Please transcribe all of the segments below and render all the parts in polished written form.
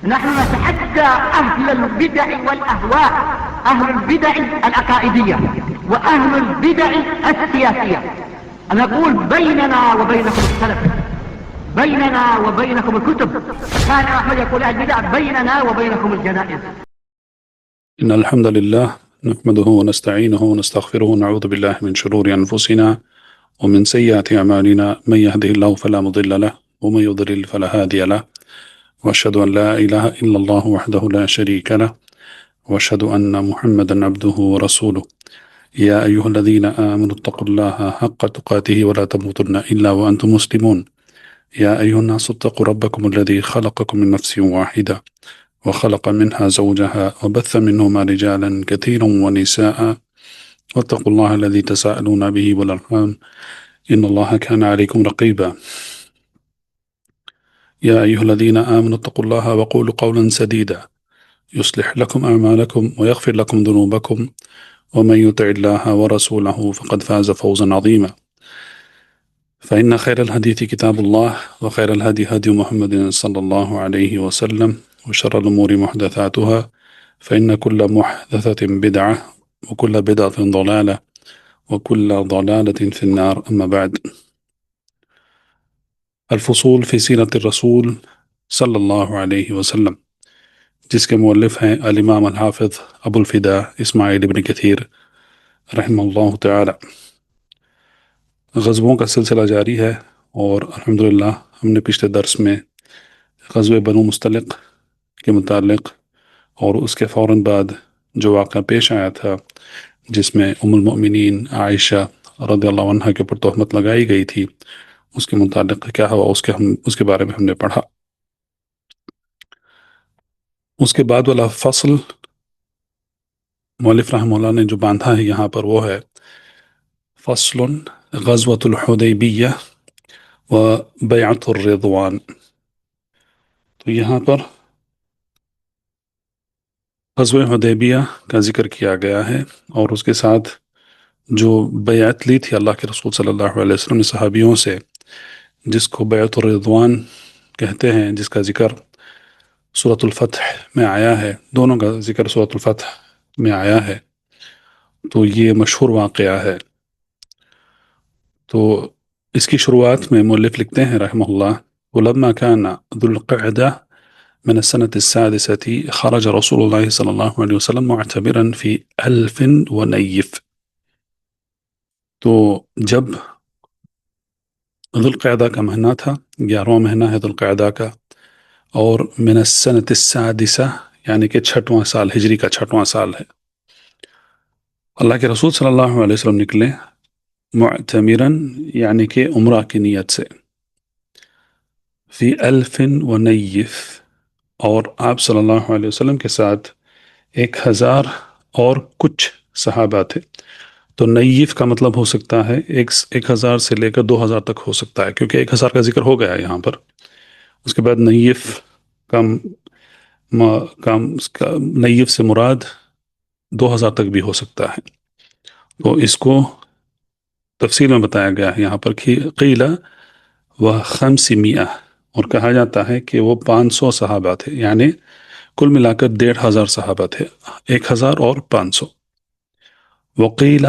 نحن نتحدى أهل البدع والأهواء، أهل البدع العقائدية وأهل البدع السياسية. نقول بيننا وبينكم السلف، بيننا وبينكم الكتب. كان أحمد يقول البدع بيننا وبينكم الجنائز. إن الحمد لله نحمده ونستعينه ونستغفره ونعوذ بالله من شرور أنفسنا ومن سيئات أعمالنا، من يهده الله فلا مضل له ومن يضلل فلا هادي له، وأشهد أن لا إله إلا الله وحده لا شريك له، وأشهد أن محمدا عبده ورسوله. يا أيها الذين آمنوا اتقوا الله حق تقاته ولا تموتن إلا وأنتم مسلمون. يا أيها الناس اتقوا ربكم الذي خلقكم من نفس واحدة وخلق منها زوجها وبث منهما رجالا كثيرا ونساء، واتقوا الله الذي تساءلون به والأرحام إن الله كان عليكم رقيبا. يا أيها الذين آمنوا اتقوا الله وقولوا قولا سديدا يصلح لكم أعمالكم ويغفر لكم ذنوبكم، ومن يطع الله ورسوله فقد فاز فوزا عظيما. فإن خير الحديث كتاب الله، وخير الهدي هدي محمد صلى الله عليه وسلم، وشر الأمور محدثاتها، فإن كل محدثة بدعة وكل بدعة ضلالة وكل ضلالة في النار. أما بعد، الفصول في سیرت الرسول صلی اللہ علیہ وسلم، جس کے مؤلف ہیں الامام الحافظ ابو الفدا اسماعیل ابن کثیر رحمہ اللہ تعالی۔ غزووں کا سلسلہ جاری ہے، اور الحمدللہ ہم نے پچھلے درس میں غزوہ بنو مستلق کے متعلق اور اس کے فوراً بعد جو واقعہ پیش آیا تھا جس میں ام المؤمنین عائشہ رضی اللہ عنہ کے اوپر تہمت لگائی گئی تھی، اس کے متعلق کیا ہوا اس کے بارے میں ہم نے پڑھا۔ اس کے بعد والا فصل مؤلف رحمہ اللہ نے جو باندھا ہے یہاں پر وہ ہے فصل غزوۃ الحدیبیہ و بیعۃ الرضوان۔ تو یہاں پر غزوہ حدیبیہ کا ذکر کیا گیا ہے، اور اس کے ساتھ جو بیعت لی تھی اللہ کے رسول صلی اللہ علیہ وسلم نے صحابیوں سے، جس کو بیعۃ الرضوان کہتے ہیں، جس کا ذکر سورۃ الفتح میں آیا ہے، دونوں کا ذکر سورۃ الفتح میں آیا ہے۔ تو یہ مشہور واقعہ ہے۔ تو اس کی شروعات میں مؤلف لکھتے ہیں رحمہ اللہ: ولما كان ذو القعدة من السنة السادسة خرج رسول الله صلى الله عليه وسلم معتبرا في 1000 ونيف۔ تو جب ذو القعدہ کا مہینہ تھا، 11واں مہینہ ہے ذو القعدہ کا، اور من السنة السادسة یعنی کہ 6واں سال، ہجری کا 6واں سال ہے، اللہ کے رسول صلی اللہ علیہ وسلم نکلے معتمرا یعنی کہ عمرہ کی نیت سے، فی 1000 ونیف، اور آپ صلی اللہ علیہ وسلم کے ساتھ 1000 اور کچھ صحابہ تھے۔ تو نیف کا مطلب ہو سکتا ہے 1000 سے لے کر 2000 تک ہو سکتا ہے، کیونکہ 1000 کا ذکر ہو گیا ہے یہاں پر۔ اس کے بعد نیف نیف سے مراد 2000 تک بھی ہو سکتا ہے۔ تو اس کو تفصیل میں بتایا گیا ہے یہاں پر کہ قیل و 500، اور کہا جاتا ہے کہ وہ 500 صحابہ تھے، یعنی کل ملا کر 1500 صحابہ تھے، 1000 اور 500۔ وقیل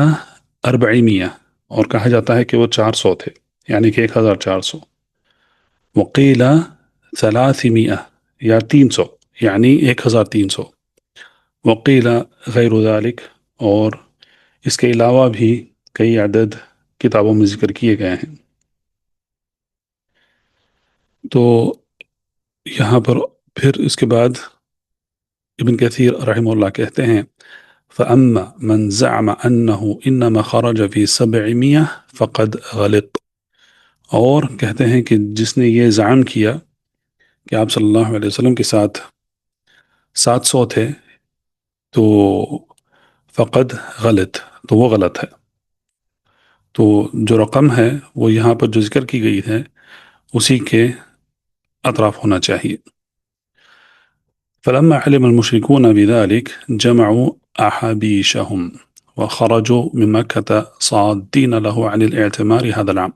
400، اور کہا جاتا ہے کہ وہ 400 تھے، یعنی کہ 1400۔ وقیل 300 یا 300، یعنی 1300۔ وقیل غیر ذالک، اور اس کے علاوہ بھی کئی عدد کتابوں میں ذکر کیے گئے ہیں۔ تو یہاں پر پھر اس کے بعد ابن کثیر رحمہ اللہ کہتے ہیں فَأَمَّا مَنْ زَعْمَ أَنَّهُ إِنَّمَا خَرَجَ فِي 700 فَقَدْ غَلِطَ، اور کہتے ہیں کہ جس نے یہ زعم کیا کہ آپ صلی اللہ علیہ وسلم کے ساتھ 700 تھے تو فقد غلط، تو وہ غلط ہے۔ تو جو رقم ہے وہ یہاں پر جو ذکر کی گئی ہے اسی کے اطراف ہونا چاہیے۔ فلما علم المشركون بذلك جمعوا أحابيشهم وخرجوا من مكة صادين له عن الاعتمار هذا العام،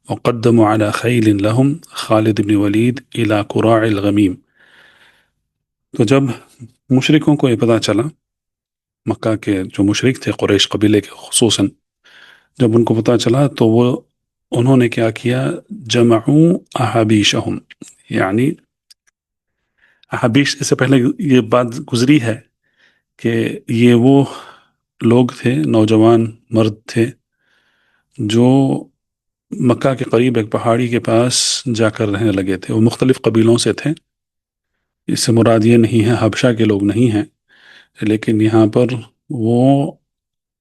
وقدموا على خيل لهم خالد بن وليد إلى كراع الغميم، تو جب مشرکوں کو یہ پتہ چلا، مکہ کے جو مشرک تھے قریش قبیلے کے خصوصاً، جب ان کو پتہ چلا تو انہوں نے کیا کیا، جمعوا احابیشہم، یعنی احابیش، اس سے پہلے یہ بات گزری ہے کہ یہ وہ لوگ تھے، نوجوان مرد تھے جو مکہ کے قریب ایک پہاڑی کے پاس جا کر رہنے لگے تھے. وہ مختلف قبیلوں سے تھے، اس سے مراد یہ نہیں ہے حبشہ کے لوگ نہیں ہیں، لیکن یہاں پر وہ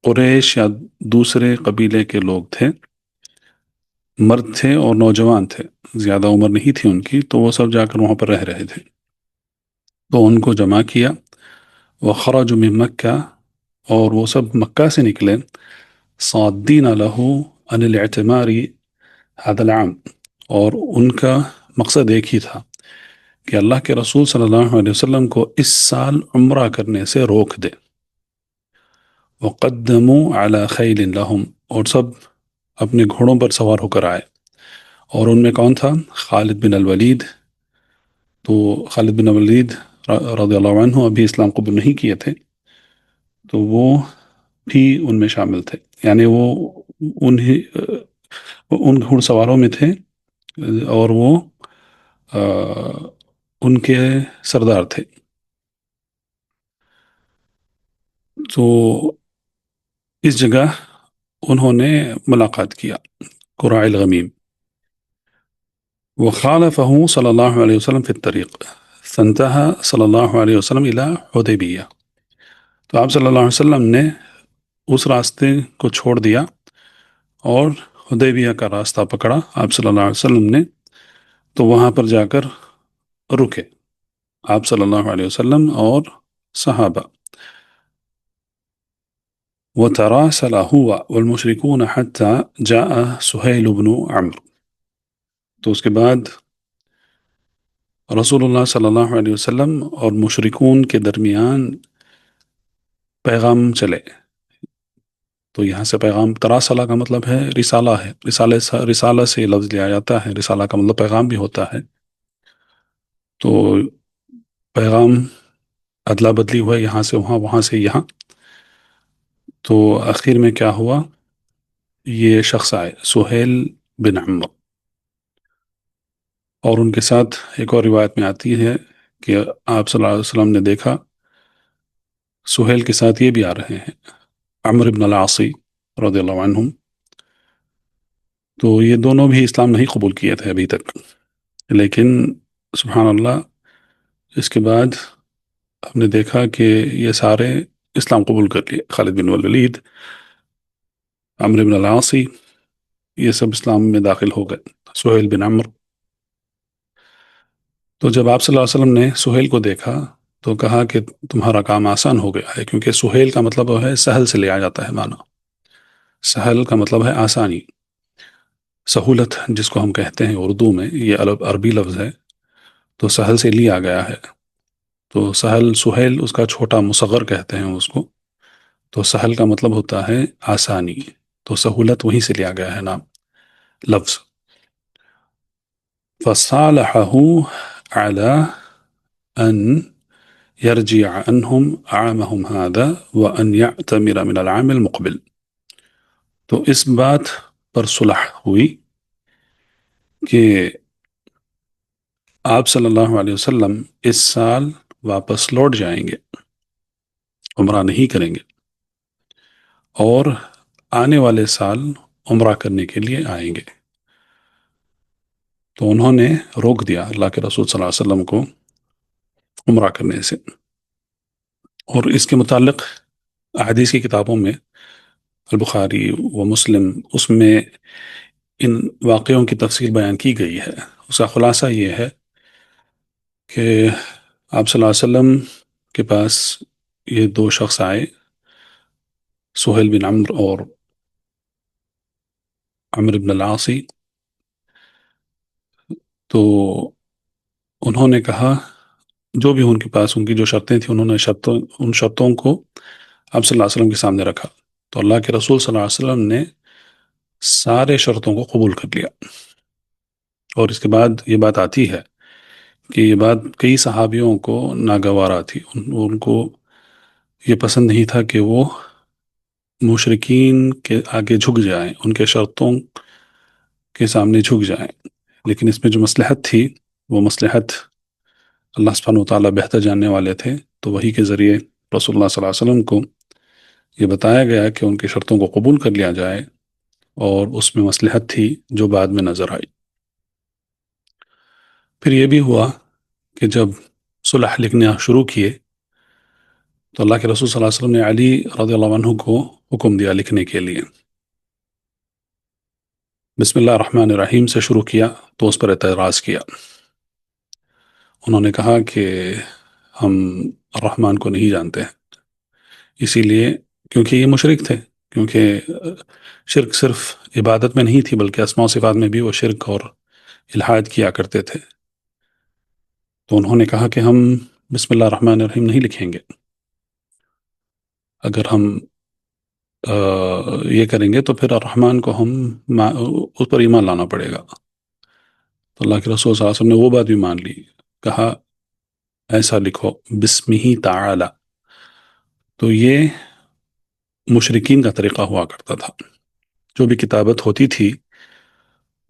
قریش یا دوسرے قبیلے کے لوگ تھے، مرد تھے اور نوجوان تھے، زیادہ عمر نہیں تھی ان کی، تو وہ سب جا کر وہاں پر رہ رہے تھے. تو ان کو جمع کیا، وخرجوا من مکہ، اور وہ سب مکہ سے نکلے، صادین لہ عن الاعتمار هذا العام، اور ان کا مقصد ایک ہی تھا کہ اللہ کے رسول صلی اللہ علیہ وسلم کو اس سال عمرہ کرنے سے روک دے. وقدموا على خیل لهم، اور سب اپنے گھوڑوں پر سوار ہو کر آئے. اور ان میں کون تھا؟ خالد بن الولید. تو خالد بن الولید رضی اللہ عنہ ابھی اسلام قبول نہیں کیے تھے، تو وہ بھی ان میں شامل تھے، یعنی وہ انہی ان گھوڑ سواروں میں تھے، اور وہ ان کے سردار تھے. تو اس جگہ انہوں نے ملاقات کیا قراء الغمیم. وخالفه صلی اللہ علیہ وسلم فی الطریق، فانتهى صلی اللہ علیہ وسلم الى حدیبیہ. تو آپ صلی اللہ علیہ وسلم نے اس راستے کو چھوڑ دیا اور حدیبیہ کا راستہ پکڑا آپ صلی اللہ علیہ وسلم نے. تو وہاں پر جا کر رکے آپ صلی اللہ علیہ وسلم اور صحابہ. وتراسل هو والمشركون حتى جاء سہیل بن عمرو. تو اس کے بعد رسول اللہ صلی اللہ علیہ وسلم اور مشرکون کے درمیان پیغام چلے. تو یہاں سے پیغام، تراسلہ کا مطلب ہے رسالہ ہے، رسالہ سے لفظ لیا جاتا ہے، رسالہ کا مطلب پیغام بھی ہوتا ہے. تو پیغام ادلا بدلی ہوا، یہاں سے وہاں، وہاں سے یہاں. تو آخر میں کیا ہوا، یہ شخص آئے سہیل بن عمرو، اور ان کے ساتھ ایک اور روایت میں آتی ہے کہ آپ صلی اللہ علیہ وسلم نے دیکھا سہیل کے ساتھ یہ بھی آ رہے ہیں، عمرو بن العاص رضی اللہ عنہم. تو یہ دونوں بھی اسلام نہیں قبول کیے تھے ابھی تک، لیکن سبحان اللہ اس کے بعد ہم نے دیکھا کہ یہ سارے اسلام قبول کر لیے. خالد بن الولید، عمرو بن العاص، یہ سب اسلام میں داخل ہو گئے. سہیل بن عمرو. تو جب آپ صلی اللہ علیہ وسلم نے سہیل کو دیکھا تو کہا کہ تمہارا کام آسان ہو گیا ہے، کیونکہ سہیل کا مطلب ہے سہل سے لیا جاتا ہے معنی. سہل کا مطلب ہے آسانی، سہولت جس کو ہم کہتے ہیں اردو میں، یہ عربی لفظ ہے، تو سہل سے لیا گیا ہے. تو سہل، سہیل اس کا چھوٹا مصغر کہتے ہیں اس کو. تو سہل کا مطلب ہوتا ہے آسانی، تو سہولت وہیں سے لیا گیا ہے نام، لفظ. فصالحه على أن يرجع عنهم عامهم هذا وأن يعتمر من العام المقبل. تو اس بات پر صلح ہوئی کہ آپ صلی اللہ علیہ وسلم اس سال واپس لوٹ جائیں گے، عمرہ نہیں کریں گے، اور آنے والے سال عمرہ کرنے کے لیے آئیں گے. تو انہوں نے روک دیا اللہ کے رسول صلی اللہ علیہ وسلم کو عمرہ کرنے سے. اور اس کے متعلق احادیث کی کتابوں میں، البخاری و مسلم، اس میں ان واقعوں کی تفصیل بیان کی گئی ہے. اس کا خلاصہ یہ ہے کہ آپ صلی اللہ علیہ وسلم کے پاس یہ دو شخص آئے، سہیل بن عمرو اور عمرو بن العاص. تو انہوں نے کہا، جو بھی ان کے پاس ان کی جو شرطیں تھیں، انہوں نے ان شرطوں کو آپ صلی اللہ علیہ وسلم کے سامنے رکھا. تو اللہ کے رسول صلی اللہ علیہ وسلم نے سارے شرطوں کو قبول کر لیا. اور اس کے بعد یہ بات آتی ہے کہ یہ بات کئی صحابیوں کو ناگوارا تھی، ان کو یہ پسند نہیں تھا کہ وہ مشرکین کے آگے جھک جائیں، ان کے شرطوں کے سامنے جھک جائیں، لیکن اس میں جو مصلحت تھی وہ مصلحت اللہ سبحانہ و تعالیٰ بہتر جاننے والے تھے، تو وہی کے ذریعے رسول اللہ صلی اللہ علیہ وسلم کو یہ بتایا گیا کہ ان کی شرطوں کو قبول کر لیا جائے، اور اس میں مصلحت تھی جو بعد میں نظر آئی۔ پھر یہ بھی ہوا کہ جب صلح لکھنا شروع کیے تو اللہ کے رسول صلی اللہ علیہ وسلم نے علی رضی اللہ عنہ کو حکم دیا لکھنے کے لیے، بسم اللہ الرحمن الرحیم سے شروع کیا تو اس پر اعتراض کیا۔ انہوں نے کہا کہ ہم الرحمن کو نہیں جانتے ہیں، اسی لیے کیونکہ یہ مشرک تھے، کیونکہ شرک صرف عبادت میں نہیں تھی بلکہ اسماء و صفات میں بھی وہ شرک اور الحاد کیا کرتے تھے، تو انہوں نے کہا کہ ہم بسم اللہ الرحمن الرحیم نہیں لکھیں گے، اگر ہم یہ کریں گے تو پھر الرحمن کو ہم اس پر ایمان لانا پڑے گا۔ تو اللہ کے رسول صلی اللہ علیہ وسلم نے وہ بات بھی مان لی، کہا ایسا لکھو بسمہ تعالی۔ تو یہ مشرکین کا طریقہ ہوا کرتا تھا، جو بھی کتابت ہوتی تھی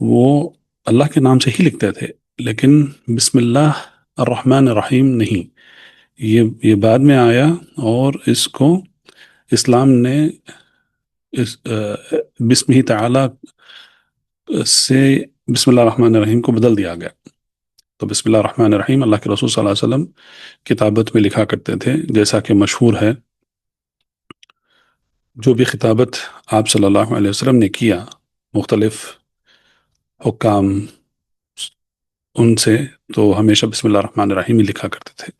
وہ اللہ کے نام سے ہی لکھتے تھے، لیکن بسم اللہ الرحمن الرحیم نہیں، یہ بعد میں آیا، اور اس کو اسلام نے اس بسمہ تعالی سے بسم اللہ الرحمن الرحیم کو بدل دیا گیا۔ تو بسم اللہ الرحمن الرحیم اللہ کے رسول صلی اللہ علیہ وسلم کتابت میں لکھا کرتے تھے، جیسا کہ مشہور ہے جو بھی خطابت آپ صلی اللہ علیہ وسلم نے کیا مختلف حکام ان سے، تو ہمیشہ بسم اللہ الرحمن الرحیم ہی لکھا کرتے تھے۔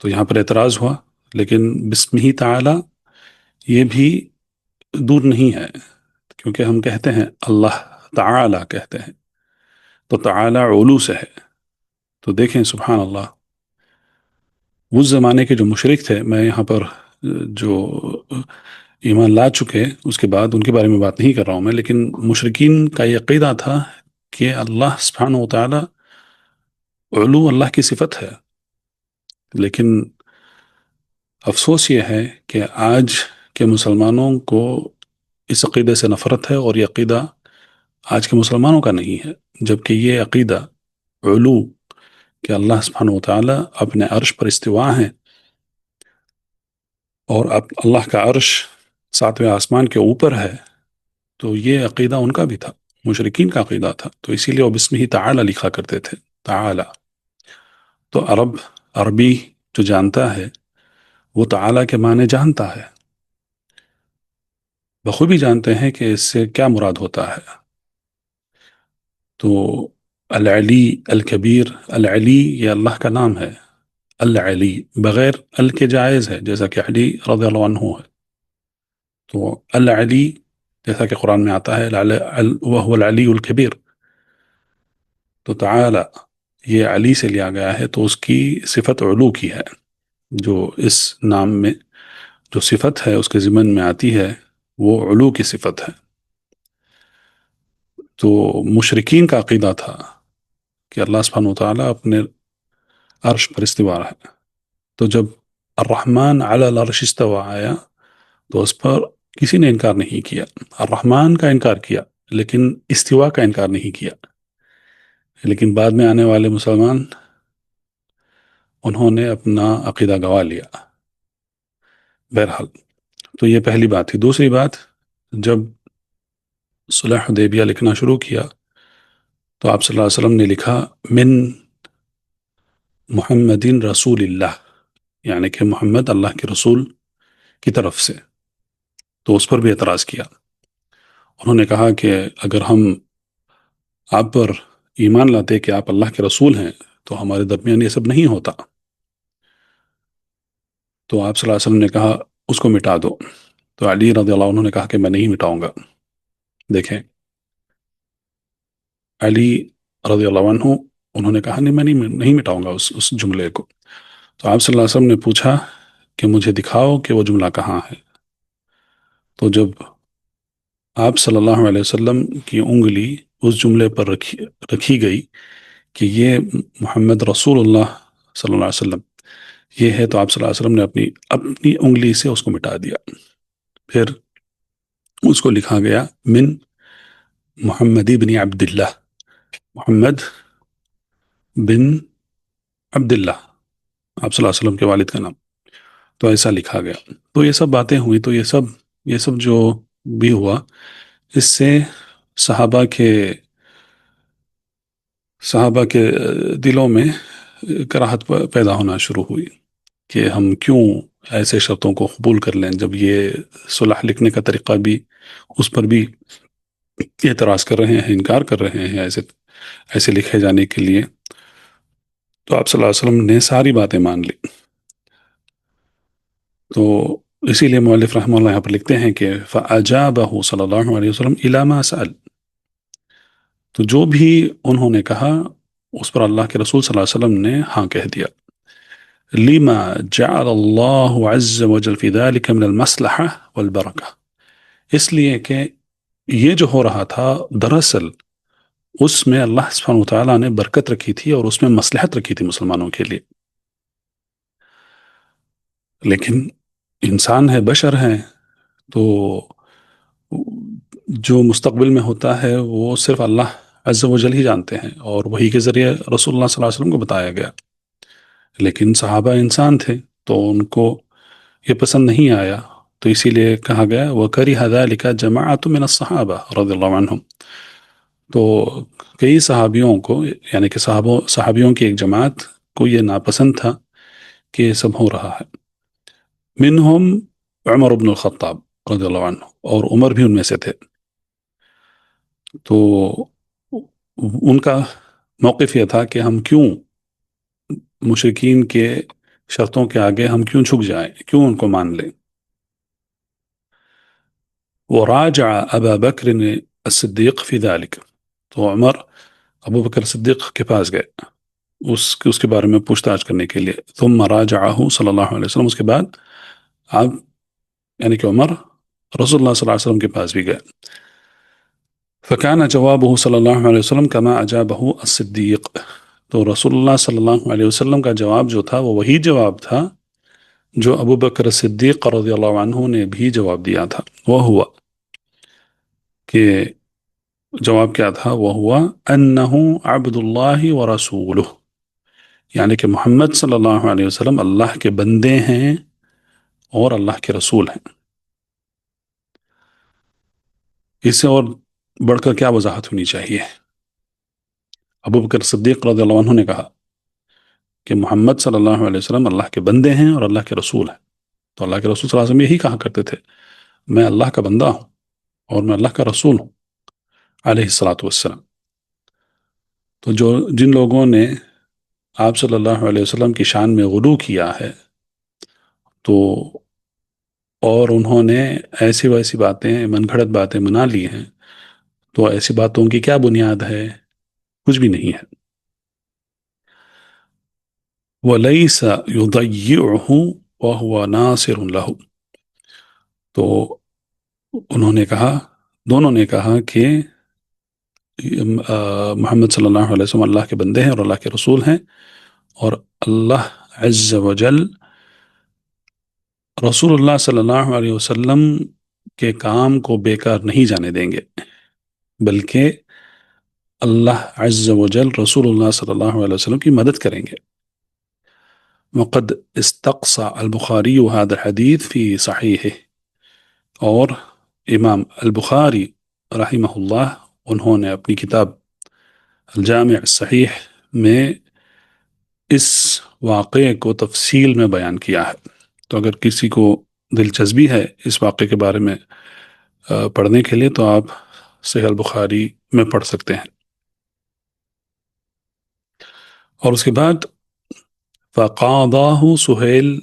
تو یہاں پر اعتراض ہوا، لیکن بسم ہی تعالی یہ بھی دور نہیں ہے، کیونکہ ہم کہتے ہیں اللہ تعالی کہتے ہیں، تو تعالی علو سے ہے۔ تو دیکھیں سبحان اللہ، اس زمانے کے جو مشرک تھے، میں یہاں پر جو ایمان لا چکے اس کے بعد ان کے بارے میں بات نہیں کر رہا ہوں میں، لیکن مشرکین کا یہ عقیدہ تھا کہ اللہ سبحانہ و تعالی علو اللہ کی صفت ہے، لیکن افسوس یہ ہے کہ آج کے مسلمانوں کو اس عقیدے سے نفرت ہے، اور یہ عقیدہ آج کے مسلمانوں کا نہیں ہے، جبکہ یہ عقیدہ علو کہ اللہ سبحانہ و تعالی اپنے عرش پر استواء ہیں، اور اب اللہ کا عرش ساتویں آسمان کے اوپر ہے، تو یہ عقیدہ ان کا بھی تھا، مشرکین کا عقیدہ تھا، تو اسی لیے وہ بسم ہی تعالی لکھا کرتے تھے، تعالی۔ تو عربی جو جانتا ہے وہ تعالی کے معنی جانتا ہے، بخوبی جانتے ہیں کہ اس سے کیا مراد ہوتا ہے۔ تو العلی الکبیر، العلی یہ اللہ کا نام ہے، العلی بغیر ال کے جائز ہے، جیسا کہ علی رضی اللہ عنہ ہے، تو العلی جیسا کہ قرآن میں آتا ہے وَهُوَ العلی الکبیر، تو تعالی یہ علی سے لیا گیا ہے، تو اس کی صفت علو کی ہے، جو اس نام میں جو صفت ہے اس کے ضمن میں آتی ہے وہ علو کی صفت ہے۔ تو مشرکین کا عقیدہ تھا کہ اللہ سبحانہ وتعالی اپنے عرش پر استوا ہے، تو جب الرحمن علی العرش استوا آیا تو اس پر کسی نے انکار نہیں کیا، الرحمن کا انکار کیا لیکن استوا کا انکار نہیں کیا، لیکن بعد میں آنے والے مسلمان انہوں نے اپنا عقیدہ گوا لیا۔ بہرحال تو یہ پہلی بات تھی۔ دوسری بات، جب صلح حدیبیہ لکھنا شروع کیا تو آپ صلی اللہ علیہ وسلم نے لکھا من محمد رسول اللہ، یعنی کہ محمد اللہ کے رسول کی طرف سے، تو اس پر بھی اعتراض کیا۔ انہوں نے کہا کہ اگر ہم آپ پر ایمان لاتے کہ آپ اللہ کے رسول ہیں تو ہمارے درمیان یہ سب نہیں ہوتا۔ تو آپ صلی اللہ علیہ وسلم نے کہا اس کو مٹا دو، تو علی رضی اللہ عنہ نے کہا کہ میں نہیں مٹاؤں گا۔ دیکھیں علی رضی اللہ عنہ انہوں نے کہا نہیں، میں نہیں مٹاؤں گا اس جملے کو۔ تو آپ صلی اللہ علیہ وسلم نے پوچھا کہ مجھے دکھاؤ کہ وہ جملہ کہاں ہے۔ تو جب آپ صلی اللہ علیہ وسلم کی انگلی اس جملے پر رکھی گئی کہ یہ محمد رسول اللہ صلی اللہ علیہ وسلم یہ ہے، تو آپ صلی اللہ علیہ وسلم نے اپنی اپنی انگلی سے اس کو مٹا دیا. پھر اس کو لکھا گیا من محمد بن عبد اللہ، محمد بن عبد اللہ، آپ صلی اللہ علیہ وسلم کے والد کا نام. تو ایسا لکھا گیا. تو یہ سب باتیں ہوئی. تو یہ سب جو بھی ہوا، اس سے صحابہ کے دلوں میں کراہت پیدا ہونا شروع ہوئی کہ ہم کیوں ایسے شرطوں کو قبول کر لیں، جب یہ صلح لکھنے کا طریقہ بھی اس پر بھی اعتراض کر رہے ہیں، انکار کر رہے ہیں ایسے لکھے جانے کے لیے. تو آپ صلی اللہ علیہ وسلم نے ساری باتیں مان لی. تو اسی لیے مؤلف رحمہ اللہ یہاں پر لکھتے ہیں کہ فَأَجَابَهُ صلی اللہ علیہ وسلم إِلَى مَا سَأَلَ، تو جو بھی انہوں نے کہا اس پر اللہ کے رسول صلی اللہ علیہ وسلم نے ہاں کہہ دیا. لِمَا جَعَلَ اللَّهُ عَزَّ وَجَلَ فِي ذَلِكَ مِنَ الْمَصْلَحَةِ وَالْبَرَكَةِ، اس لیے کہ یہ جو ہو رہا تھا دراصل اس میں اللہ سبحانہ وتعالیٰ نے برکت رکھی تھی اور اس میں مصلحت رکھی تھی مسلمانوں کے لیے. لیکن انسان ہے، بشر ہیں، تو جو مستقبل میں ہوتا ہے وہ صرف اللہ عز و جل ہی جانتے ہیں، اور وہی کے ذریعے رسول اللہ صلی اللہ علیہ وسلم کو بتایا گیا. لیکن صحابہ انسان تھے تو ان کو یہ پسند نہیں آیا، تو اسی لیے کہا گیا وَكَرِهَ ذَلِكَ جَمَاعَةٌ مِّنَ الصَّحَابَةِ رضی اللہ عنہم. تو کئی صحابیوں کو، یعنی کہ صحابیوں کی ایک جماعت کو یہ ناپسند تھا کہ یہ سب ہو رہا ہے. منہم عمر بن الخطاب رضی اللہ عنہ، اور عمر بھی ان میں سے تھے. تو ان کا موقف یہ تھا کہ ہم کیوں مشرکین کے شرطوں کے آگے ہم کیوں جھک جائیں، کیوں ان کو مان لیں. وراجع ابا بکر الصدیق فی ذلک، تو عمر ابو بکر صدیق کے پاس گئے اس کے بارے میں پوچھ تاچھ کرنے کے لیے. ثم راجعہ صلی اللہ علیہ وسلم، اس کے بعد آپ یعنی کہ عمر رسول اللہ صلی اللہ علیہ وسلم کے پاس بھی گئے. فکان جوابہ صلی اللہ علیہ وسلم کما اجابہ الصدیق، تو رسول اللہ صلی اللہ علیہ وسلم کا جواب جو تھا وہ وہی جواب تھا جو ابو بکر صدیق رضی اللہ عنہ نے بھی جواب دیا تھا. وہ ہوا کہ جواب کیا تھا؟ وہ ہوا انہ عبد اللہ ورسولہ، یعنی کہ محمد صلی اللہ علیہ وسلم اللہ کے بندے ہیں اور اللہ کے رسول ہیں. اس سے اور بڑھ کر کیا وضاحت ہونی چاہیے؟ ابو بکر صدیق رضی اللہ عنہ نے کہا کہ محمد صلی اللہ علیہ وسلم اللہ کے بندے ہیں اور اللہ کے رسول ہیں. تو اللہ کے رسول صلی اللہ علیہ وسلم یہی کہا کرتے تھے میں اللہ کا بندہ ہوں اور میں اللہ کا رسول ہوں علیہ الصلاۃ والسلام. تو جن لوگوں نے آپ صلی اللہ علیہ وسلم کی شان میں غلو کیا ہے، تو اور انہوں نے ایسی ویسی باتیں، من گھڑت باتیں منا لی ہیں، تو ایسی باتوں کی کیا بنیاد ہے؟ کچھ بھی نہیں ہے. وَلَيْسَ يُضَيِّعُهُ وَهُوَ نَاصِرٌ لَهُ، تو انہوں نے کہا، دونوں نے کہا کہ محمد صلی اللہ علیہ وسلم اللہ کے بندے ہیں اور اللہ کے رسول ہیں، اور اللہ عز و جل رسول اللہ صلی اللہ علیہ وسلم کے کام کو بیکار نہیں جانے دیں گے، بلکہ اللہ عز و جل رسول اللہ صلی اللہ علیہ وسلم کی مدد کریں گے. وقد استقصى البخاری هذا الحدیث فی صحیحہ، اور امام البخاری رحمہ اللہ انہوں نے اپنی کتاب الجامع الصحیح میں اس واقعے کو تفصیل میں بیان کیا ہے. تو اگر کسی کو دلچسپی ہے اس واقعے کے بارے میں پڑھنے کے لیے تو آپ صحیح البخاری میں پڑھ سکتے ہیں. اور اس کے بعد فقاضاہ سہیل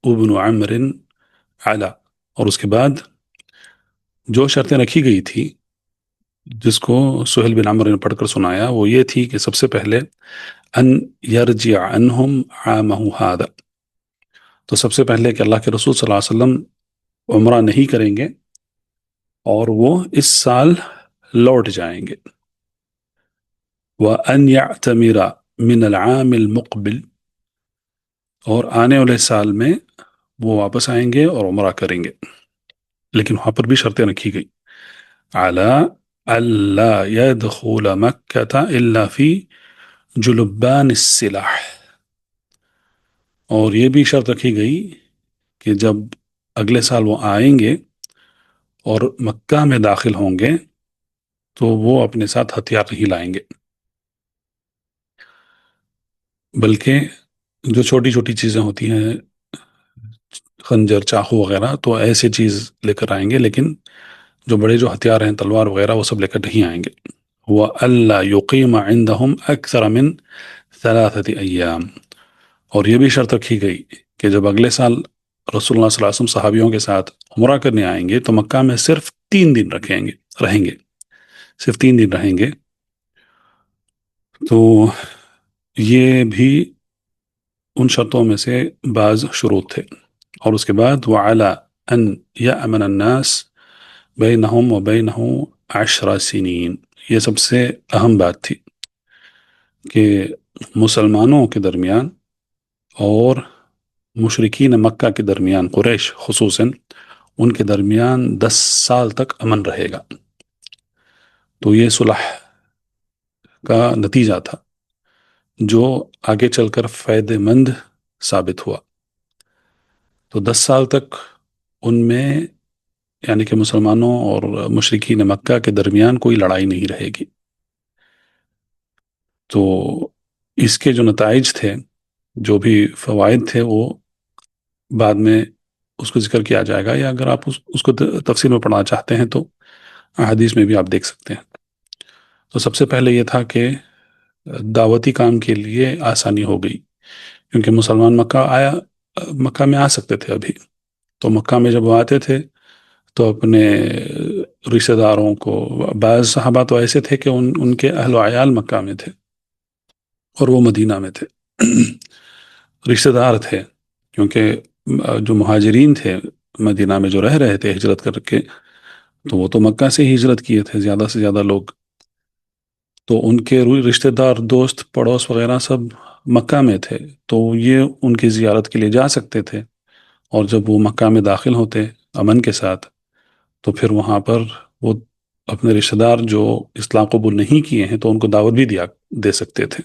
ابن عمرو علی، اور اس کے بعد جو شرطیں رکھی گئی تھی جس کو سہیل بن عمرو نے پڑھ کر سنایا، وہ یہ تھی کہ سب سے پہلے ان یرجع عنہم عامہ ھذا، تو سب سے پہلے کہ اللہ کے رسول صلی اللہ علیہ وسلم عمرہ نہیں کریں گے اور وہ اس سال لوٹ جائیں گے. وَأَنْ يَعْتَمِرَ مِنَ الْعَامِ الْمُقْبِلِ، اور آنے والے سال میں وہ واپس آئیں گے اور عمرہ کریں گے، لیکن وہاں پر بھی شرطیں رکھی گئی، عَلَىٰ أَلَّا يَدْخُلَ مَكَّةَ إِلَّا فِي جُلُبَّانِ السِّلَاحِ، اور یہ بھی شرط رکھی گئی کہ جب اگلے سال وہ آئیں گے اور مکہ میں داخل ہوں گے تو وہ اپنے ساتھ ہتھیار نہیں لائیں گے، بلکہ جو چھوٹی چھوٹی چیزیں ہوتی ہیں، خنجر، چاقو وغیرہ، تو ایسی چیز لے کر آئیں گے، لیکن جو بڑے جو ہتھیار ہیں، تلوار وغیرہ، وہ سب لے کر نہیں آئیں گے۔ وَأَلَّا يُقِيمَ عِندَهُمْ أَكْثَرَ مِنْ 3 أَيَّامٍ، اور یہ بھی شرط رکھی گئی کہ جب اگلے سال رسول اللہ صلی اللہ علیہ وسلم صحابیوں کے ساتھ عمرہ کرنے آئیں گے تو مکہ میں صرف 3 دن رہیں گے، صرف 3 دن رہیں گے۔ تو یہ بھی ان شرطوں میں سے بعض شروط تھے۔ اور اس کے بعد وَعَلَىٰ أَنْ يَأْمَنَ النَّاسِ بَيْنَهُمْ وَبَيْنَهُ 10 سِنِينَ، یہ سب سے اہم بات تھی کہ مسلمانوں کے درمیان اور مشرکین مکہ کے درمیان، قریش خصوصاً، ان کے درمیان 10 سال تک امن رہے گا۔ تو یہ صلح کا نتیجہ تھا جو آگے چل کر فائدہ مند ثابت ہوا۔ تو 10 سال تک ان میں، یعنی کہ مسلمانوں اور مشرکین مکہ کے درمیان کوئی لڑائی نہیں رہے گی۔ تو اس کے جو نتائج تھے، جو بھی فوائد تھے، وہ بعد میں اس کو ذکر کیا جائے گا، یا اگر آپ اس کو تفصیل میں پڑھنا چاہتے ہیں تو احادیث میں بھی آپ دیکھ سکتے ہیں۔ تو سب سے پہلے یہ تھا کہ دعوتی کام کے لیے آسانی ہو گئی، کیونکہ مسلمان مکہ میں آ سکتے تھے ابھی، تو مکہ میں جب وہ آتے تھے تو اپنے رشتہ داروں کو، بعض صحابہ تو ایسے تھے کہ ان کے اہل و عیال مکہ میں تھے اور وہ مدینہ میں تھے، رشتہ دار تھے، کیونکہ جو مہاجرین تھے مدینہ میں جو رہ رہے تھے ہجرت کر کے، تو وہ تو مکہ سے ہی ہجرت کیے تھے زیادہ سے زیادہ لوگ، تو ان کے رشتہ دار، دوست، پڑوس وغیرہ سب مکہ میں تھے، تو یہ ان کی زیارت کے لیے جا سکتے تھے، اور جب وہ مکہ میں داخل ہوتے امن کے ساتھ، تو پھر وہاں پر وہ اپنے رشتہ دار جو اسلام قبول نہیں کیے ہیں تو ان کو دعوت بھی دے سکتے تھے۔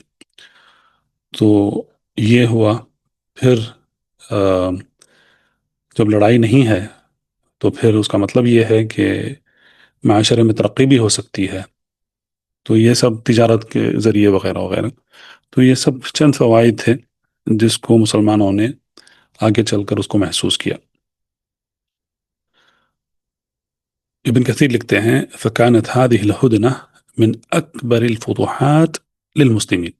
تو یہ ہوا۔ پھر جب لڑائی نہیں ہے تو پھر اس کا مطلب یہ ہے کہ معاشرے میں ترقی بھی ہو سکتی ہے، تو یہ سب تجارت کے ذریعے وغیرہ وغیرہ، تو یہ سب چند فوائد تھے جس کو مسلمانوں نے آگے چل کر اس کو محسوس کیا۔ ابن کثیر لکھتے ہیں فَكَانَتْ هَذِهِ الْهُدْنَةُ مِنْ أَكْبَرِ الْفُتُوحَاتِ لِلْمُسْلِمِينَ،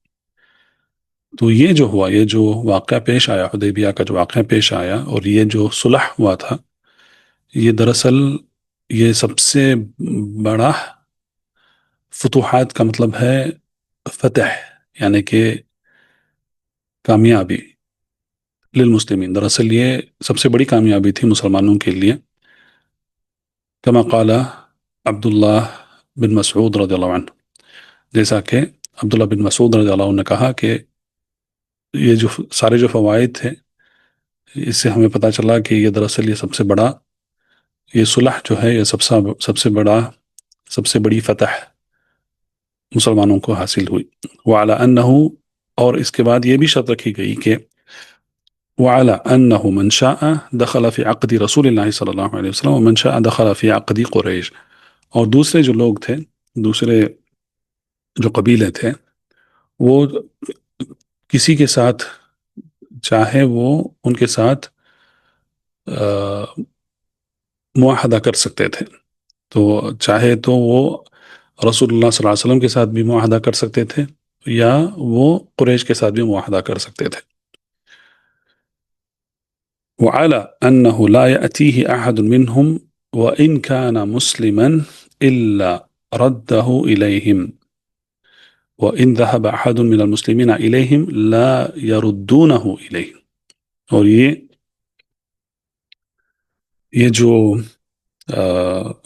تو یہ جو ہوا، یہ جو واقعہ پیش آیا، حدیبیہ کا جو واقعہ پیش آیا، اور یہ جو صلح ہوا تھا، یہ دراصل یہ سب سے بڑا فتوحات کا مطلب ہے فتح، یعنی کہ کامیابی، للمسلمین، دراصل یہ سب سے بڑی کامیابی تھی مسلمانوں کے لیے، کما قال عبداللہ بن مسعود رضی اللہ عنہ، جیسا کہ عبداللہ بن مسعود رضی اللہ عنہ نے کہا کہ یہ جو سارے جو فوائد تھے، اس سے ہمیں پتہ چلا کہ یہ دراصل یہ سب سے بڑا، یہ صلح جو ہے، یہ سب سے بڑی فتح مسلمانوں کو حاصل ہوئی۔ وعلی انہ، اور اس کے بعد یہ بھی شرط رکھی گئی کہ وعلی انہ من شاء دخل فی عقد رسول اللہ صلی اللہ علیہ وسلم ومن شاء دخل فی عقد قریش، اور دوسرے جو لوگ تھے، دوسرے جو قبیلے تھے، وہ کسی کے ساتھ چاہے وہ ان کے ساتھ معاہدہ کر سکتے تھے، تو چاہے تو وہ رسول اللہ صلی اللہ علیہ وسلم کے ساتھ بھی معاہدہ کر سکتے تھے، یا وہ قریش کے ساتھ بھی معاہدہ کر سکتے تھے۔ وعلى أنه لا يأتيه أحد منهم وإن كان مسلما إلا رده إليهم، وإن ذهب أحد من المسلمين إليهم لا يردونه إليهم، اور یہ جو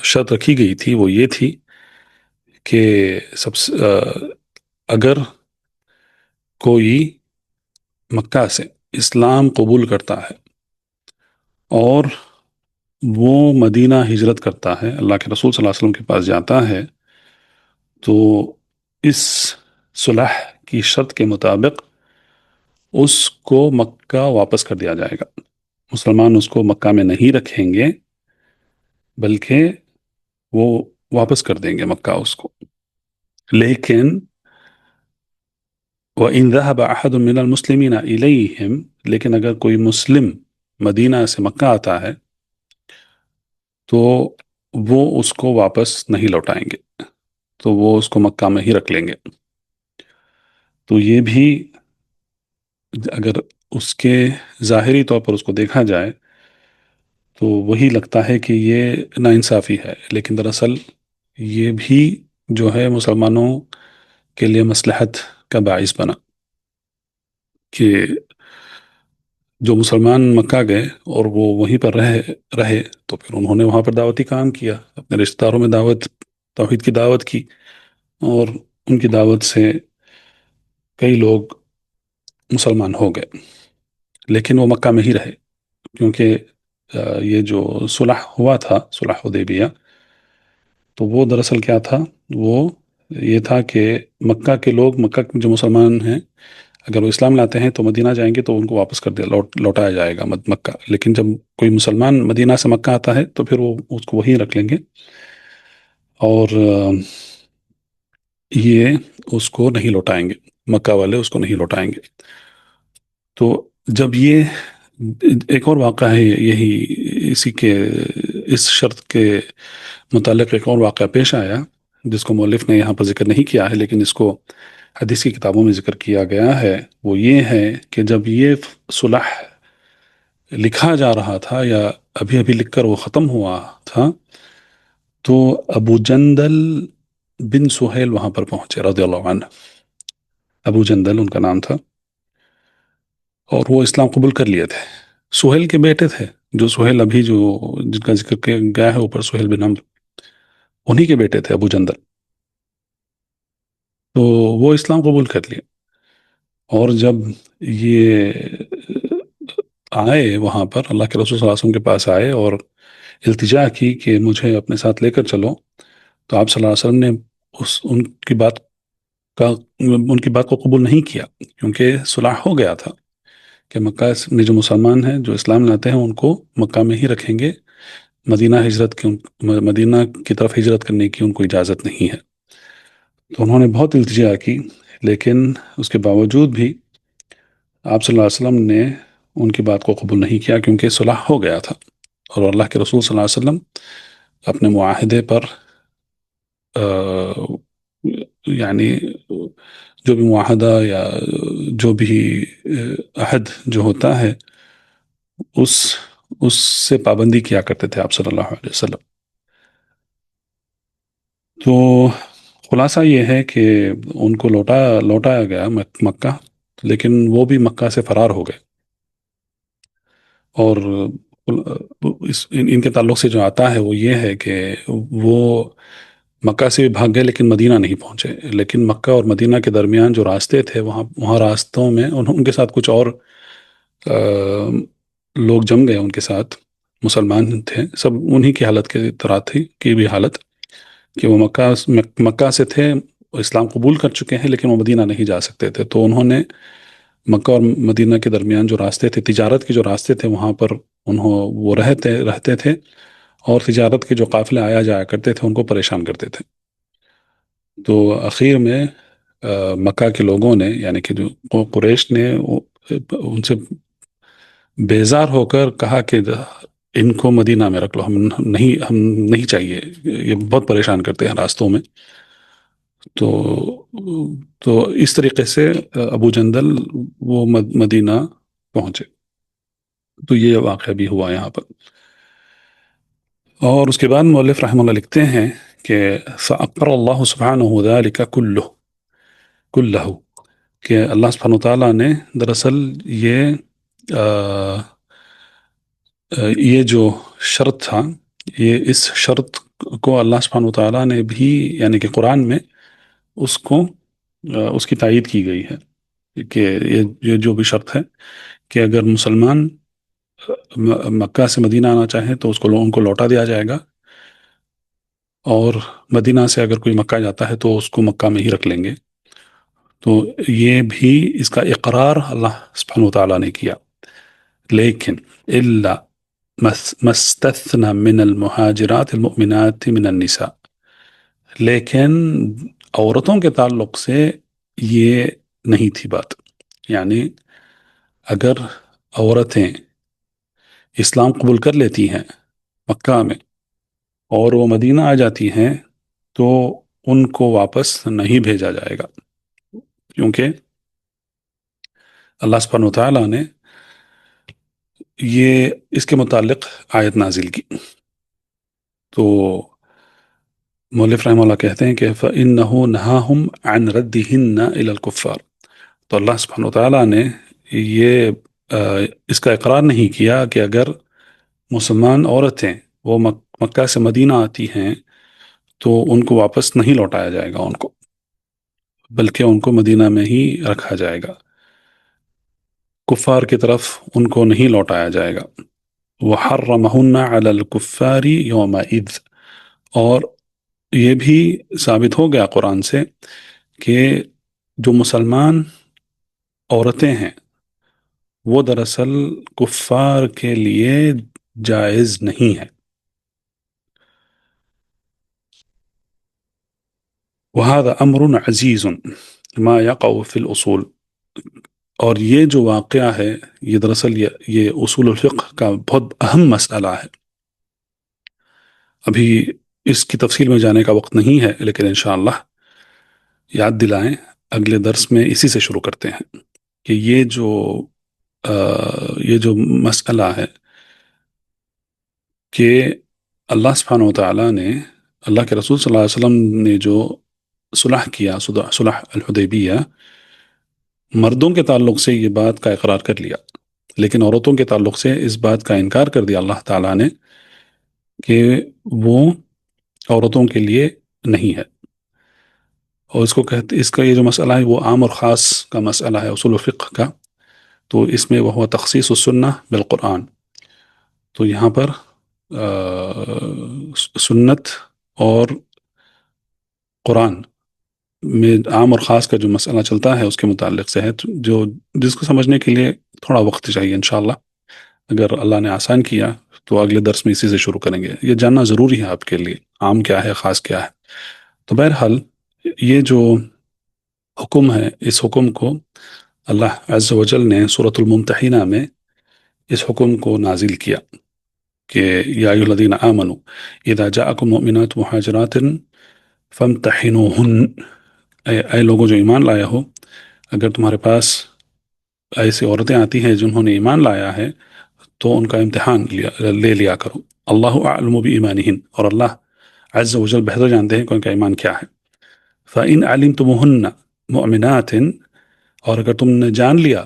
شرط رکھی گئی تھی وہ یہ تھی کہ اگر کوئی مکہ سے اسلام قبول کرتا ہے اور وہ مدینہ ہجرت کرتا ہے، اللہ کے رسول صلی اللہ علیہ وسلم کے پاس جاتا ہے، تو اس صلح کی شرط کے مطابق اس کو مکہ واپس کر دیا جائے گا. مسلمان اس کو مکہ میں نہیں رکھیں گے، بلکہ وہ واپس کر دیں گے مکہ اس کو. لیکن وَإِنْ ذَهَبَ أَحَدٌ مِّنَ الْمُسْلِمِينَ إِلَيْهِمْ، لیکن اگر کوئی مسلم مدینہ سے مکہ آتا ہے تو وہ اس کو واپس نہیں لوٹائیں گے، تو وہ اس کو مکہ میں ہی رکھ لیں گے. تو یہ بھی اگر اس کے ظاہری طور پر اس کو دیکھا جائے تو وہی لگتا ہے کہ یہ ناانصافی ہے، لیکن دراصل یہ بھی جو ہے مسلمانوں کے لیے مصلحت کا باعث بنا کہ جو مسلمان مکہ گئے اور وہ وہیں پر رہے تو پھر انہوں نے وہاں پر دعوتی کام کیا، اپنے رشتہ داروں میں توحید کی دعوت کی، اور ان کی دعوت سے کئی لوگ مسلمان ہو گئے. لیکن وہ مکہ میں ہی رہے، کیونکہ یہ جو صلح ہوا تھا، صلح حدیبیہ، تو وہ دراصل کیا تھا؟ وہ یہ تھا کہ مکہ کے لوگ، مکہ کے جو مسلمان ہیں، اگر وہ اسلام لاتے ہیں تو مدینہ جائیں گے تو ان کو واپس کر دیا لوٹایا جائے گا مکہ. لیکن جب کوئی مسلمان مدینہ سے مکہ آتا ہے تو پھر وہ اس کو وہیں رکھ لیں گے، اور یہ اس کو نہیں لوٹائیں گے، مکہ والے اس کو نہیں لوٹائیں گے. تو جب یہ ایک اور واقعہ ہے، یہی اسی کے اس شرط کے متعلق ایک اور واقعہ پیش آیا جس کو مؤلف نے یہاں پر ذکر نہیں کیا ہے، لیکن اس کو حدیث کی کتابوں میں ذکر کیا گیا ہے. وہ یہ ہے کہ جب یہ صلح لکھا جا رہا تھا، یا ابھی ابھی لکھ کر وہ ختم ہوا تھا، تو ابو جندل بن سہیل وہاں پر پہنچے رضی اللہ عنہ. ابو جندل ان کا نام تھا، اور وہ اسلام قبول کر لیے تھے. سہیل کے بیٹے تھے، جو سہیل ابھی جو جن کا ذکر کیا گیا ہے اوپر، سہیل بن عمرو، انہی کے بیٹے تھے ابو جندل. تو وہ اسلام قبول کر لیے، اور جب یہ آئے وہاں پر اللہ کے رسول صلی اللہ علیہ وسلم کے پاس آئے اور التجا کی کہ مجھے اپنے ساتھ لے کر چلو، تو آپ صلی اللہ علیہ وسلم نے ان کی بات کو قبول نہیں کیا، کیونکہ صلح ہو گیا تھا کہ مکہ میں جو مسلمان ہیں، جو اسلام لاتے ہیں، ان کو مکہ میں ہی رکھیں گے، مدینہ کی طرف ہجرت کرنے کی ان کو اجازت نہیں ہے. تو انہوں نے بہت التجا کی، لیکن اس کے باوجود بھی آپ صلی اللہ علیہ وسلم نے ان کی بات کو قبول نہیں کیا، کیونکہ صلح ہو گیا تھا، اور اللہ کے رسول صلی اللہ علیہ وسلم اپنے معاہدے پر یعنی جو بھی معاہدہ یا جو بھی عہد جو ہوتا ہے، اس سے پابندی کیا کرتے تھے آپ صلی اللہ علیہ وسلم. تو خلاصہ یہ ہے کہ ان کو لوٹایا گیا مکہ، لیکن وہ بھی مکہ سے فرار ہو گئے. اور ان کے تعلق سے جو آتا ہے وہ یہ ہے کہ وہ مکہ سے بھی بھاگ گئے لیکن مدینہ نہیں پہنچے. لیکن مکہ اور مدینہ کے درمیان جو راستے تھے، وہاں راستوں میں ان کے ساتھ کچھ اور لوگ جم گئے، ان کے ساتھ مسلمان تھے، سب انہی کی حالت کے طرح تھی کی بھی حالت، کہ وہ مکہ سے تھے، اسلام قبول کر چکے ہیں، لیکن وہ مدینہ نہیں جا سکتے تھے. تو انہوں نے مکہ اور مدینہ کے درمیان جو راستے تھے، تجارت کے جو راستے تھے، وہاں پر وہ رہتے تھے، اور تجارت کے جو قافلے آیا جایا کرتے تھے ان کو پریشان کرتے تھے. تو اخیر میں مکہ کے لوگوں نے، یعنی کہ جو قریش نے، ان سے بیزار ہو کر کہا کہ ان کو مدینہ میں رکھ لو، ہم نہیں چاہیے، یہ بہت پریشان کرتے ہیں راستوں میں. تو اس طریقے سے ابو جندل وہ مدینہ پہنچے. تو یہ واقعہ بھی ہوا یہاں پر. اور اس کے بعد مؤلف رحمہ اللہ لکھتے ہیں کہ فَأَقْرَ اللَّهُ سُبْحَانَهُ ذَلِكَ كُلَّهُ، کہ اللہ سبحانہ وتعالیٰ نے دراصل یہ جو شرط تھا، اس شرط کو اللہ سبحانہ وتعالیٰ نے بھی، یعنی کہ قرآن میں اس کو اس کی تائید کی گئی ہے کہ یہ جو بھی شرط ہے کہ اگر مسلمان مکہ سے مدینہ آنا چاہیں تو ان کو لوٹا دیا جائے گا، اور مدینہ سے اگر کوئی مکہ جاتا ہے تو اس کو مکہ میں ہی رکھ لیں گے. تو یہ بھی اس کا اقرار اللہ سبحانہ وتعالیٰ نے کیا. لیکن الا مستثنى من المہاجرات المؤمنات من النساء، لیکن عورتوں کے تعلق سے یہ نہیں تھی بات. یعنی اگر عورتیں اسلام قبول کر لیتی ہیں مکہ میں اور وہ مدینہ آ جاتی ہیں تو ان کو واپس نہیں بھیجا جائے گا، کیونکہ اللہ سبحانہ وتعالیٰ نے یہ اس کے متعلق آیت نازل کی. تو مؤلف رحمہ اللہ کہتے ہیں کہ فَإِنَّهُ نَهَاهُمْ عَنْ رَدِّهِنَّ إِلَى الْكُفَّارِ، تو اللہ سبحانہ وتعالیٰ نے اس کا اقرار نہیں کیا کہ اگر مسلمان عورتیں وہ مکہ سے مدینہ آتی ہیں تو ان کو واپس نہیں لوٹایا جائے گا ان کو، بلکہ ان کو مدینہ میں ہی رکھا جائے گا، کفار کی طرف ان کو نہیں لوٹایا جائے گا. وَحَرَّمَهُنَّ عَلَى الْكُفَّارِ يَوْمَئِذٍ، اور یہ بھی ثابت ہو گیا قرآن سے کہ جو مسلمان عورتیں ہیں وہ دراصل کفار کے لیے جائز نہیں ہے. وَهَذَا أَمْرٌ عَزِيزٌ مَا يَقَعُ فِي الْأُصُولِ، اور یہ جو واقعہ ہے یہ دراصل یہ اصول الفقہ کا بہت اہم مسئلہ ہے. ابھی اس کی تفصیل میں جانے کا وقت نہیں ہے، لیکن انشاءاللہ یاد دلائیں، اگلے درس میں اسی سے شروع کرتے ہیں کہ یہ جو مسئلہ ہے کہ اللہ سبحانہ وتعالیٰ نے، اللہ کے رسول صلی اللہ علیہ وسلم نے جو صلح کیا، صلح الحدیبیہ، مردوں کے تعلق سے یہ بات کا اقرار کر لیا، لیکن عورتوں کے تعلق سے اس بات کا انکار کر دیا اللہ تعالیٰ نے کہ وہ عورتوں کے لیے نہیں ہے. اور اس کا یہ جو مسئلہ ہے وہ عام اور خاص کا مسئلہ ہے اصول الفقہ کا. تو اس میں وہ تخصیص السنہ بالقرآن، تو یہاں پر سنت اور قرآن میں عام اور خاص کا جو مسئلہ چلتا ہے اس کے متعلق سے ہے، جس کو سمجھنے کے لیے تھوڑا وقت چاہیے. انشاءاللہ اگر اللہ نے آسان کیا تو اگلے درس میں اسی سے شروع کریں گے. یہ جاننا ضروری ہے آپ کے لیے، عام کیا ہے، خاص کیا ہے. تو بہرحال یہ جو حکم ہے، اس حکم کو اللہ عز و جل نے سورۃ الممتحنہ میں اس حکم کو نازل کیا کہ یا ایھا الذین آمنوا اذا جاءکم مؤمنات مہاجرات فامتحنوہن، اے لوگوں جو ایمان لایا ہو، اگر تمہارے پاس ایسی عورتیں آتی ہیں جنہوں نے ایمان لایا ہے تو ان کا امتحان لے لیا کرو. اللہ اعلم بایمانہن، اور اللہ عز و جل بہتر جانتے ہیں کہ ان کا ایمان کیا ہے. فإن علمتموہن مؤمنات، اور اگر تم نے جان لیا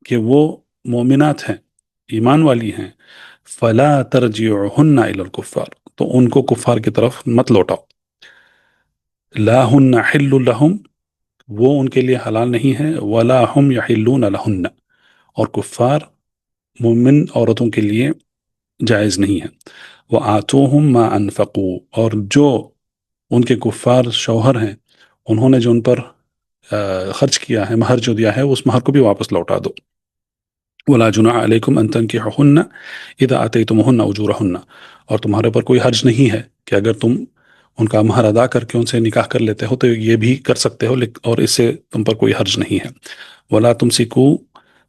کہ وہ مومنات ہیں، ایمان والی ہیں، فلا ترجعوہن الی الکفار، تو ان کو کفار کی طرف مت لوٹاؤ. لا ہن حل لہم، وہ ان کے لیے حلال نہیں ہے، ولا ہم یحلون لہن، اور کفار مومن عورتوں کے لیے جائز نہیں ہے. وآتوہم ما انفقوا، اور جو ان کے کفار شوہر ہیں انہوں نے جو ان پر خرچ کیا ہے، مہر جو دیا ہے، اس مہر کو بھی واپس لوٹا دو. ولا جناح علیکم ان تنکحوہن اذا آتیتموہن اجورہن، اور تمہارے پر کوئی حرج نہیں ہے کہ اگر تم ان کا مہر ادا کر کے ان سے نکاح کر لیتے ہو تو یہ بھی کر سکتے ہو، اور اس سے تم پر کوئی حرج نہیں ہے. ولا تمسکوا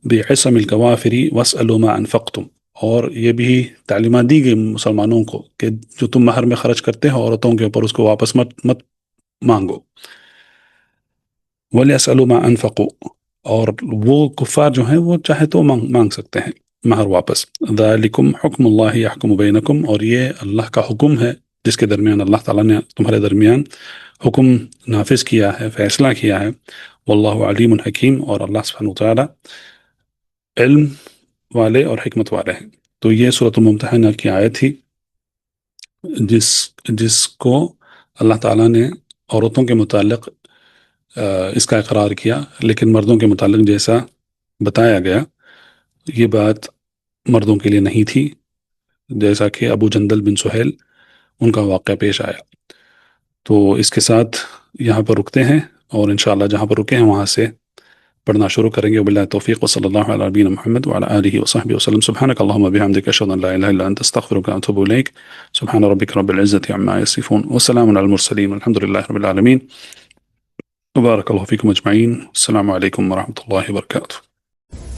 بعصم الکوافر واسألوا ما انفقتم، اور یہ بھی تعلیمات دی گئی مسلمانوں کو کہ جو تم مہر میں خرچ کرتے ہو عورتوں کے اوپر اس کو واپس مت مانگو. وَلْيَسْأَلُوا مَا أَنفَقُوا، اور وہ کفار جو ہیں وہ چاہے تو مانگ سکتے ہیں مہر واپس. ذَلِكُمْ حُکْمُ اللَّهِ يَحْكُمُ بَيْنَكُمْ، اور یہ اللہ کا حکم ہے جس کے درمیان اللہ تعالیٰ نے تمہارے درمیان حکم نافذ کیا ہے، فیصلہ کیا ہے. واللہ علیم حکیم، اور اللہ سبحانہ وتعالی علم والے اور حکمت والے ہیں. تو یہ سورۃ الممتحنہ کی آیت تھی جس کو اللہ تعالیٰ نے عورتوں کے متعلق اس کا اقرار کیا، لیکن مردوں کے متعلق جیسا بتایا گیا یہ بات مردوں کے لیے نہیں تھی، جیسا کہ ابو جندل بن سہیل ان کا واقعہ پیش آیا۔ تو اس کے ساتھ یہاں پر رکتے ہیں، اور انشاءاللہ جہاں پر رکے ہیں وہاں سے پڑھنا شروع کریں گے۔ وباللہ توفیق، وصلی اللہ علی نبینا محمد وعلی آلہ وصحبہ وسلم۔ سبحانک اللہم وبحمدک، اشہد ان لا الہ الا انت، استغفرک واتوب الیک۔ سبحان ربک رب العزۃ عما یصفون، وسلام علی المرسلین، والحمد للہ رب العالمین۔ بارک اللہ فیکم اجمعین۔ السلام علیکم ورحمۃ اللہ وبرکاتہ۔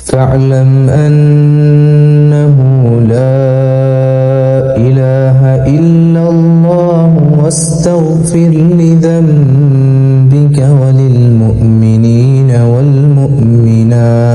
فاعلم أنه لا إله إلا الله واستغفر لذنبك وللمؤمنين والمؤمنات